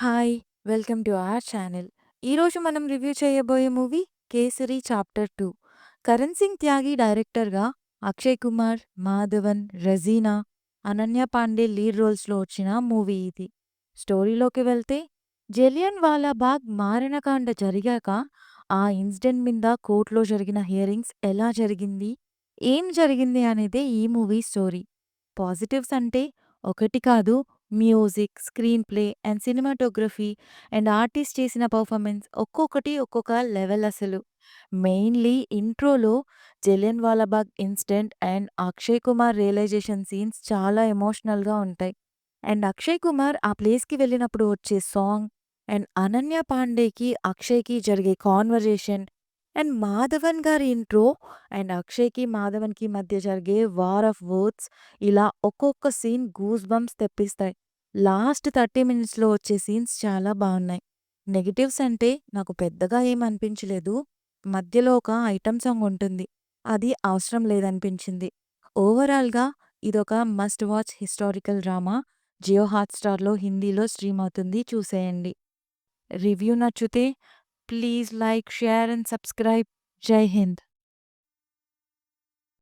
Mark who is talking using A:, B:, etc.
A: Hi! Welcome to our channel. ఈరోజు మనం review చేయబోయే మూవీ 'కేసరి చాప్టర్ 2'. కరణ్ సింగ్ త్యాగి డైరెక్టర్‌గా, అక్షయ్ కుమార్, మాధవన్, రెజీనా, అనన్య పాండే లీడ్ రోల్స్‌లో వచ్చిన మూవీ ఇది. స్టోరీలోకి వెళ్తే, జలియన్ వాలా బాగ్ మారణకాండ జరిగాక, ఆ ఇన్సిడెంట్ మీద కోర్ట్‌లో జరిగిన హియరింగ్స్ ఎలా జరిగింది, ఏం జరిగింది అనేదే ఈ మూవీ స్టోరీ. పాజిటివ్స్ అంటే ఒకటి కాదు, music, screenplay and cinematography and artist చేసిన పర్ఫార్మెన్స్ ఒక్కొక్కటి ఒక్కొక్క లెవెల్ అసలు. మెయిన్‌లీ ఇంట్రోలో Jallianwala Bagh incident and Akshay Kumar realisation scenes చాలా ఎమోషనల్‌గా ఉంటాయి. అండ్ అక్షయ్ కుమార్ ఆ ప్లేస్‌కి వెళ్ళినప్పుడు వచ్చే సాంగ్ అండ్ అనన్య పాండేకి, అక్షయ్‌కి జరిగే కాన్వర్జేషన్ అండ్ మాధవన్ గారి ఇంట్రో అండ్ అక్షయ్‌కి, మాధవన్‌కి మధ్య జరిగే వార్ ఆఫ్ వర్డ్స్ ఇలా ఒక్కొక్క సీన్ గూస్ బంప్స్ తెప్పిస్తాయి. లాస్ట్ 30 మినిట్స్‌లో వచ్చే సీన్స్ చాలా బావున్నాయి. నెగెటివ్స్ అంటే నాకు పెద్దగా ఏం అనిపించలేదు. మధ్యలో ఒక ఐటెమ్ సాంగ్ ఉంటుంది. అది అవసరం లేదనిపించింది. ఓవరాల్‌గా ఇదొక must watch historical drama. Jio హాట్‌స్టార్‌లో హిందీలో స్ట్రీమ్ అవుతుంది చూసేయండి. రివ్యూ నచ్చితే please like, share and subscribe. Jai Hind.